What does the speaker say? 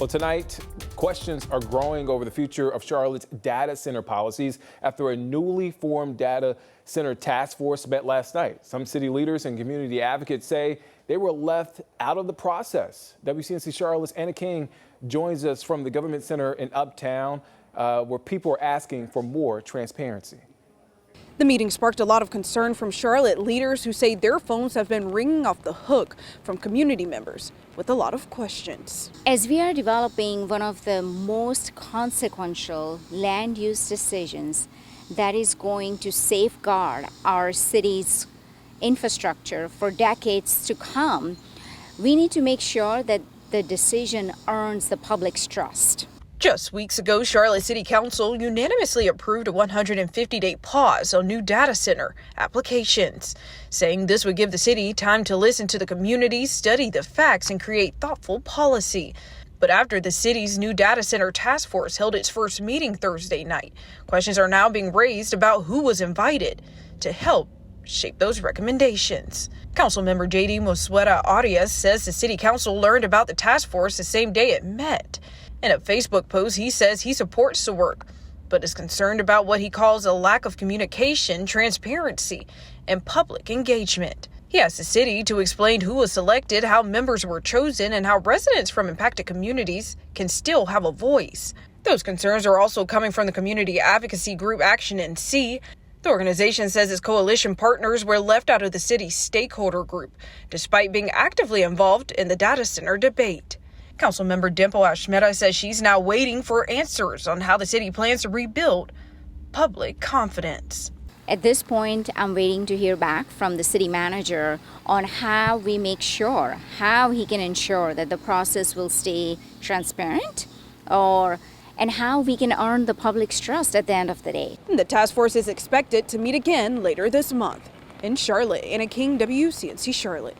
Well, tonight, questions are growing over the future of Charlotte's data center policies after a newly formed data center task force met last night. Some city leaders and community advocates say they were left out of the process. WCNC Charlotte's Anna King joins us from the Government Center in Uptown, where people are asking for more transparency. The meeting sparked a lot of concern from Charlotte leaders who say their phones have been ringing off the hook from community members with a lot of questions. As we are developing one of the most consequential land use decisions that is going to safeguard our city's infrastructure for decades to come, we need to make sure that the decision earns the public's trust. Just weeks ago, Charlotte City Council unanimously approved a 150-day pause on new data center applications, saying this would give the city time to listen to the community, study the facts, and create thoughtful policy. But after the city's new data center task force held its first meeting Thursday night, questions are now being raised about who was invited to help shape those recommendations. Councilmember J.D. Mosqueda Arias says the city council learned about the task force the same day it met. In a Facebook post, he says he supports the work, but is concerned about what he calls a lack of communication, transparency, and public engagement. He asked the city to explain who was selected, how members were chosen, and how residents from impacted communities can still have a voice. Those concerns are also coming from the community advocacy group Action NC. The organization says its coalition partners were left out of the city's stakeholder group, despite being actively involved in the data center debate. Councilmember Dimple Ashmeda says she's now waiting for answers on how the city plans to rebuild public confidence. At this point, I'm waiting to hear back from the city manager on how we make sure, how he can ensure that the process will stay transparent and how we can earn the public's trust at the end of the day. The task force is expected to meet again later this month. In Charlotte, Anna King, WCNC Charlotte.